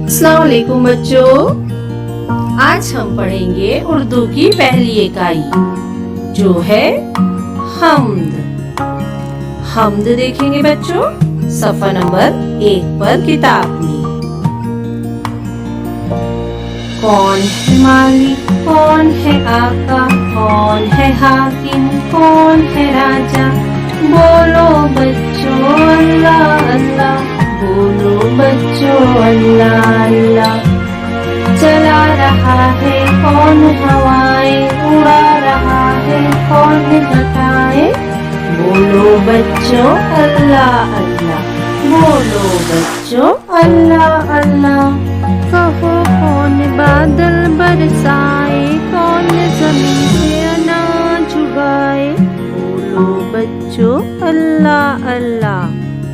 السلام علیکم بچوں، آج ہم پڑھیں گے اردو کی پہلی اکائی جو ہے حمد۔ حمد دیکھیں گے بچوں صفحہ نمبر 1 پر کتاب میں۔ کون ہے مالک، کون ہے آقا، کون ہے حاکم، کون ہے راجا، بولو بچوں اللہ اللہ، بولو بچوں اللہ اللہ۔ چلا رہا ہے کون ہوائیں، اڑا رہا ہے کون بتائے، بولو بچوں اللہ اللہ، بولو بچوں اللہ اللہ۔ کہو کون بادل برسائے، کون زمین سے اناج اگائے، بولو بچوں اللہ اللہ۔